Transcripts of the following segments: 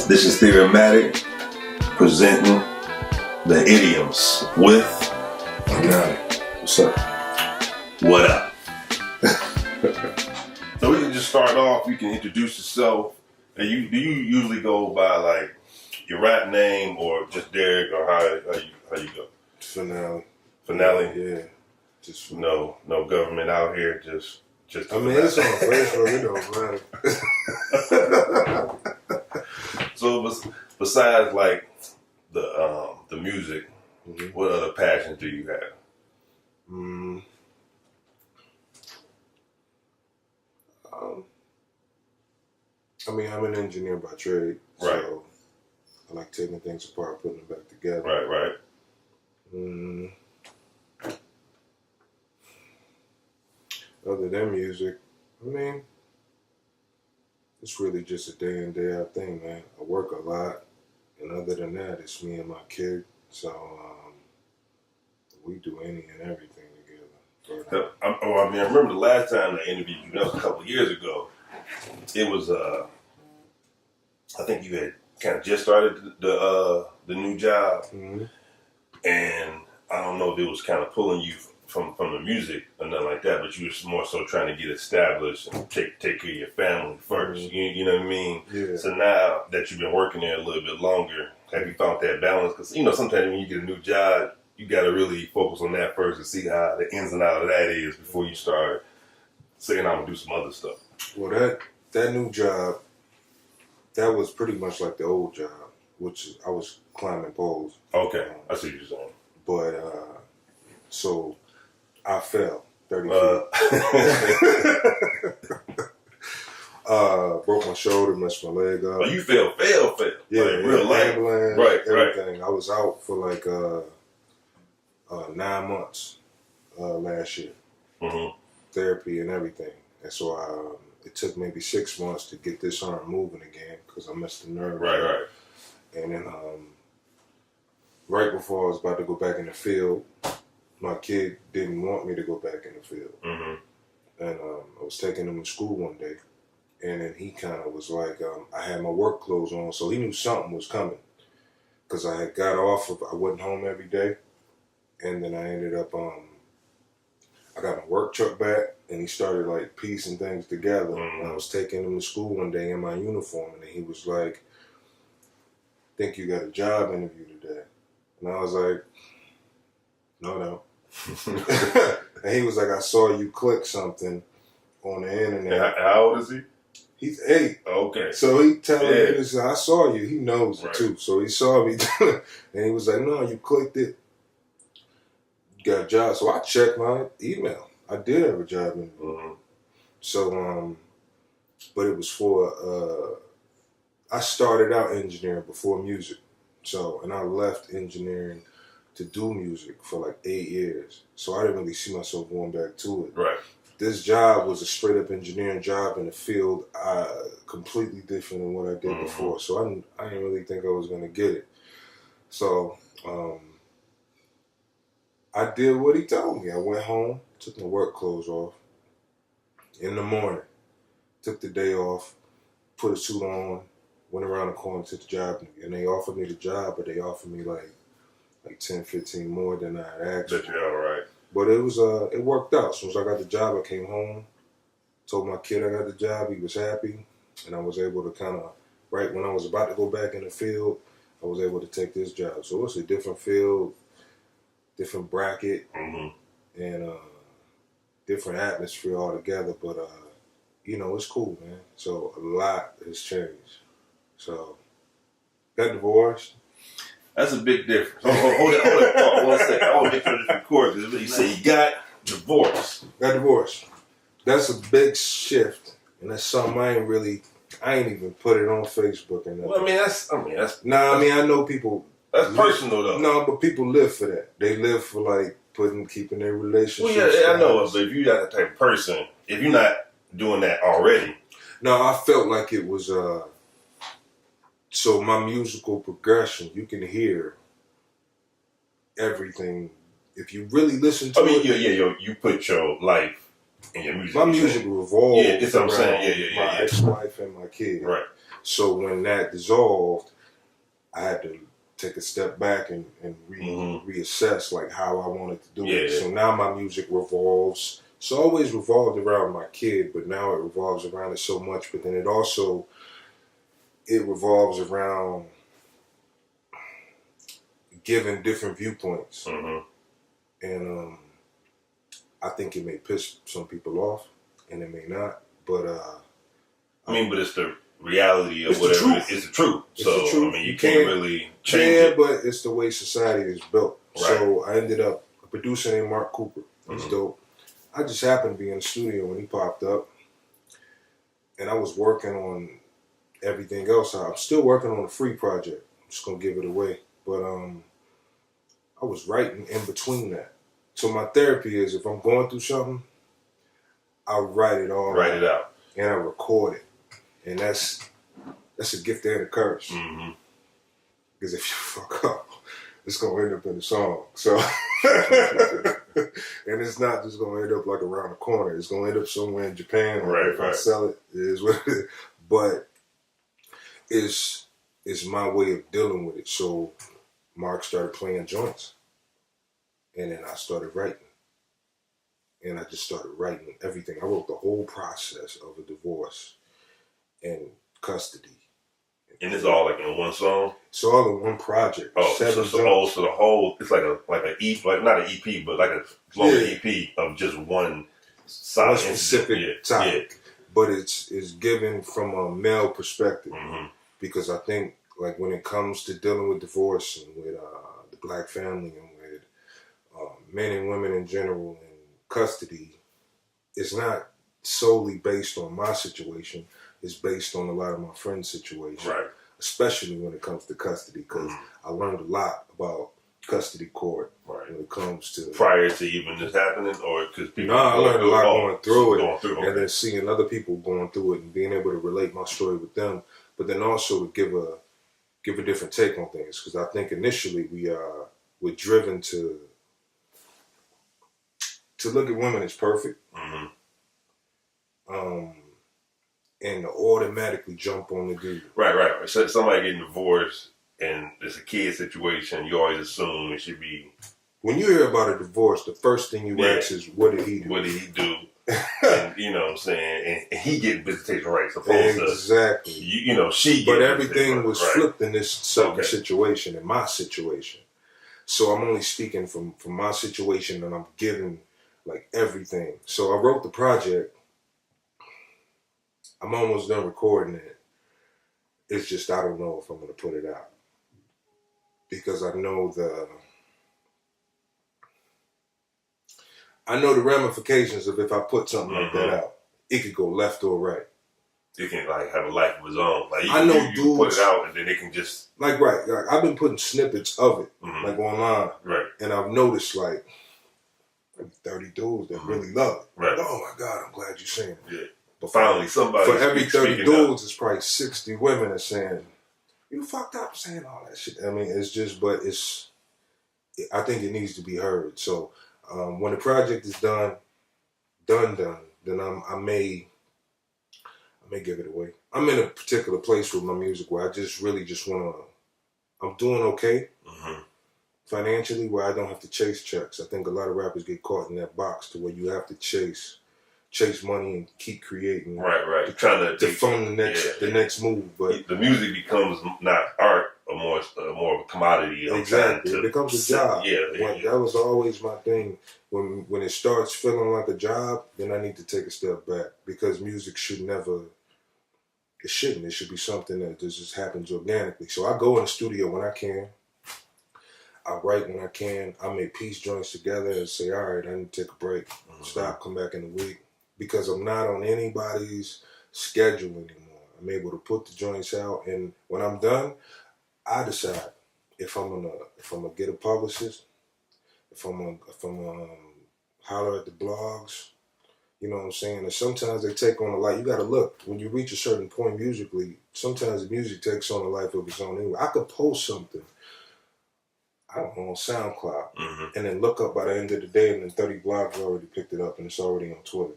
This is Theorematic presenting the idioms with Theorematic. What's up? What up? So we can just start off. You can introduce yourself. And do you usually go by like your rap name or just Derek, or how you go? Finale. Yeah. Just no government out here. Just. I mean, it's on Facebook. It don't matter. So besides like the music, what other passions do you have? I mean, I'm an engineer by trade, Right. so I like taking things apart, putting them back together. Right. Other than music, I mean, it's really just a day in, day out thing, man. I work a lot, and other than that, it's me and my kid. So we do any and everything together. I remember the last time I interviewed you. That was a couple of years ago. It was I think you had kind of just started the new job, and I don't know if it was kind of pulling you from the music or nothing like that, but you were more so trying to get established and take care of your family first. You know what I mean? Yeah. So now that you've been working there a little bit longer, have you found that balance? Because sometimes when you get a new job, you got to really focus on that first and see how the ins and outs of that is before you start saying I'm gonna do some other stuff. Well, that new job, that was pretty much like the old job, which I was climbing poles. Okay, I see what you're saying. But so I fell 30 feet. Broke my shoulder, messed my leg up. Oh, you fell. Yeah, like real life. Ambulance, Right. everything. I was out for like 9 months last year. Therapy and everything. And so it took maybe 6 months to get this arm moving again because I messed the nerve. Right. And then right before I was about to go back in the field, my kid didn't want me to go back in the field. And I was taking him to school one day, and then he kind of was like, I had my work clothes on, so he knew something was coming because I had got off I wasn't home every day, and then I ended up, I got my work truck back, and he started like piecing things together. And I was taking him to school one day in my uniform, and he was like, "Think you got a job interview today?" And I was like, No. And he was like, "I saw you click something on the internet." How old is he? He's 8. Okay. So he telling me this, "I saw you." He knows Right. it too. So he saw me, and he was like, "No, you clicked it. You got a job." So I checked my email. I did have a job interview. So, but it was for, I started out engineering before music. So, and I left engineering to do music for like 8 years. So I didn't really see myself going back to it. Right. This job was a straight up engineering job in a field completely different than what I did before. So I didn't really think I was going to get it. So I did what he told me. I went home, took my work clothes off in the morning, took the day off, put a suit on, went around the corner to the job, and they offered me the job, but they offered me like 10, 15 more than I had asked for. But you're all right. But it was it worked out. As soon as I got the job, I came home, told my kid I got the job. He was happy, and I was able to kind of, right when I was about to go back in the field, I was able to take this job. So it's a different field, different bracket, and different atmosphere altogether. But it's cool, man. So a lot has changed. So got divorced. That's a big difference. Hold it. 1 second. I want to make sure this records. You say you got divorced. Got divorced. That's a big shift, and that's something I ain't even put it on Facebook or nothing. Well, I mean that's. I know people. That's personal though. No, but people live for that. They live for like keeping their relationships. Well, yeah, I know. But if you're that type of person, if you're not doing that already, no, I felt like it was. So my musical progression, you can hear everything if you really listen to it. You put your life in your music. My music revolves it's what I'm saying. my ex-wife and my kid. Right. So when that dissolved, I had to take a step back and reassess like how I wanted to do it. So now my music revolves. It's always revolved around my kid, but now it revolves around it so much. But then it revolves around giving different viewpoints. And I think it may piss some people off, and it may not. But but it's the reality of whatever. It's the truth. It's so the truth. I mean, you can't really change it. But it's the way society is built. Right. So I ended up a producer named Mark Cooper. He's dope. I just happened to be in the studio when he popped up, and I was working on everything else. I'm still working on a free project. I'm just gonna give it away, but I was writing in between that. So my therapy is if I'm going through something, I write it all. Write it out. And I record it. And that's a gift and a curse. Because if you fuck up, it's gonna end up in the song. So and it's not just gonna end up like around the corner. It's gonna end up somewhere in Japan. Or if I sell it, it is what it is. But it's my way of dealing with it. So Mark started playing joints. And then I started writing. And I just started writing everything. I wrote the whole process of a divorce and custody. And it's all like in one song? It's all in one project. Oh, so the whole, it's like an EP, like not an EP, but like a longer EP of just one side. One specific topic. Yeah. But it's given from a male perspective. Because I think like when it comes to dealing with divorce and with the black family and with men and women in general and custody, it's not solely based on my situation. It's based on a lot of my friends' situation, right? Especially when it comes to custody, because I learned a lot about custody court when it comes to prior to even this happening, or because people. No, I learned a lot going through it, okay. And then seeing other people going through it and being able to relate my story with them, but then also to give a different take on things, because I think initially we're driven to look at women as perfect. And to automatically jump on the dude. Right. So somebody getting divorced and it's a kid situation, you always assume it should be. When you hear about a divorce, the first thing you ask is, what did he do? What did he do? And, you know what I'm saying? And he getting visitation rights. Exactly. She. But everything was flipped in this certain situation, in my situation. So I'm only speaking from my situation, and I'm giving like everything. So I wrote the project. I'm almost done recording it. It's just I don't know if I'm going to put it out. Because I know the ramifications of if I put something like that out. It could go left or right. It can like have a life of its own. Like I know you put it out and then it can just like I've been putting snippets of it like online. Right. And I've noticed like 30 dudes that really love it. Right. Like, oh my God, I'm glad you're saying it. Yeah. But finally, somebody for every 30 dudes, it's probably 60 women are saying, "You fucked up saying all that shit." I mean, it's just, but I think it needs to be heard. So when the project is done, then I may give it away. I'm in a particular place with my music where I just really just want to. I'm doing okay financially, where I don't have to chase checks. I think a lot of rappers get caught in that box to where you have to chase money and keep creating. Right. Trying to fund the next move, but the music becomes not art or more of a commodity. Exactly, it becomes a job. Yeah. That was always my thing. When it starts feeling like a job, then I need to take a step back, because music should never. It shouldn't. It should be something that just happens organically. So I go in the studio when I can. I write when I can. I make piece joints together and say, all right, I need to take a break. Stop, come back in a week. Because I'm not on anybody's schedule anymore. I'm able to put the joints out, and when I'm done, I decide if I'm gonna get a publicist, if I'm gonna holler at the blogs. You know what I'm saying? And sometimes they take on a life. You got to look when you reach a certain point musically. Sometimes the music takes on a life of its own. Anyway, I could post something, I don't know, on SoundCloud, and then look up by the end of the day, and then 30 blogs already picked it up, and it's already on Twitter.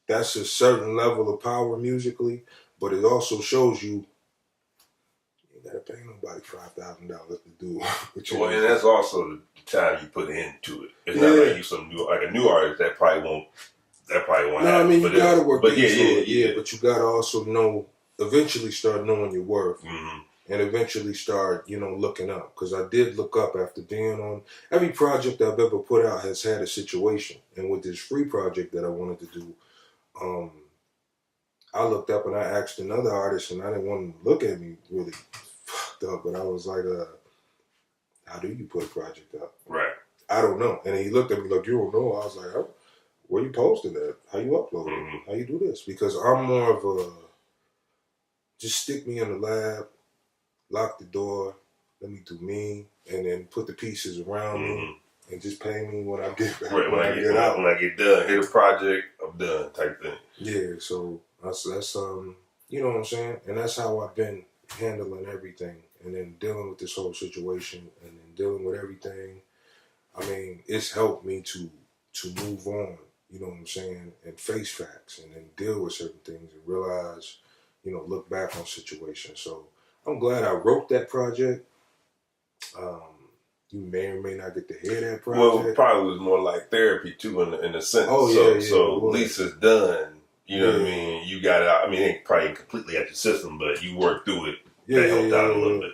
That's a certain level of power musically, but it also shows you gotta pay nobody $5,000 to do what you Well, want. and that's also the time you put into it. It's not like you like a new artist that probably won't. No, I mean, you gotta work into it. yeah. But you gotta also know, eventually start knowing your worth. Mm-hmm. And eventually start, looking up. Because I did look up after being on every project I've ever put out has had a situation. And with this free project that I wanted to do, I looked up and I asked another artist, and I didn't want him to look at me really fucked up, but I was like, how do you put a project up? Right. I don't know. And he looked at me like, you don't know. I was like, oh, where you posting that? How you upload it? How you do this? Because I'm more of a, just stick me in the lab, lock the door, let me do me, and then put the pieces around me, and just pay me when I get back. Right, when I get out. When I get done, hit a project, I'm done type thing. Yeah, so that's you know what I'm saying? And that's how I've been handling everything, and then dealing with this whole situation, and then dealing with everything. I mean, it's helped me to move on, you know what I'm saying, and face facts, and then deal with certain things, and realize, look back on situations. So I'm glad I wrote that project. You may or may not get to hear that project. Well, it probably was more like therapy too, in a sense. Oh yeah, So at least it's done. You know what I mean? You got it out. I mean, it ain't probably completely at your system, but you worked through it. That helped out a little bit.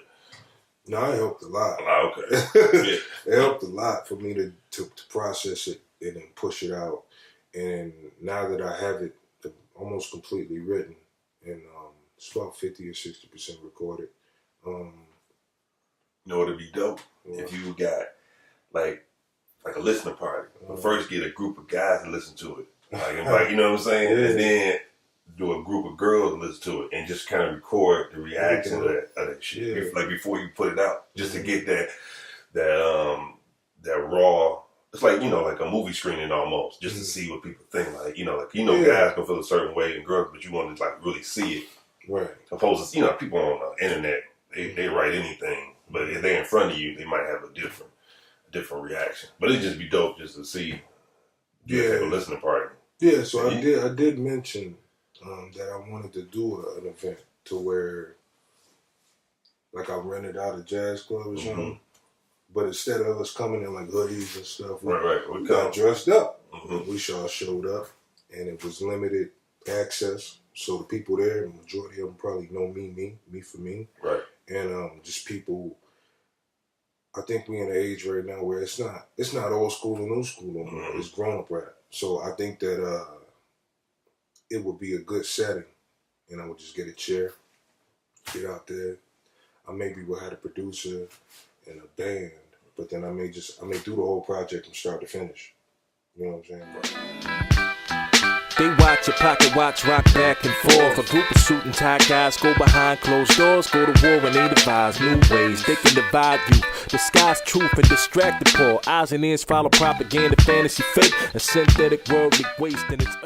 No, it helped a lot. Oh, okay. It helped a lot for me to process it and then push it out. And now that I have it almost completely written, and it's about 50 or 60% recorded. You know, it'd be dope if you got like a listening party. First, get a group of guys to listen to it. Like invite, you know what I'm saying? Yeah. And then do a group of girls to listen to it and just kind of record the reaction of that shit. Yeah. Like before you put it out, just to get that raw. It's like, like a movie screening almost, just to see what people think. Like, guys gonna feel a certain way and girls, but you want to like really see it. Right. Opposed to, people on the internet, they write anything, but if they're in front of you, they might have a different reaction. But it'd just be dope just to see have a listening party. Yeah, so I did mention that I wanted to do an event to where, like, I rented out a jazz club or something, but instead of us coming in like hoodies and stuff, we got dressed up. We all showed up, and it was limited access. So the people there, the majority of them probably know me for me. Right. And just people, I think we're in an age right now where it's not old school and new school no more. It's grown-up rap. So I think that it would be a good setting. And I would just get a chair, get out there. I maybe will have a producer and a band, but then I may do the whole project from start to finish. You know what I'm saying? They watch your pocket watch rock back and forth. A group of suit and tie guys go behind closed doors, go to war and they devise new ways. They can divide you, disguise truth and distract the poor. Eyes and ears follow propaganda, fantasy fake, a synthetic worldly waste, and it's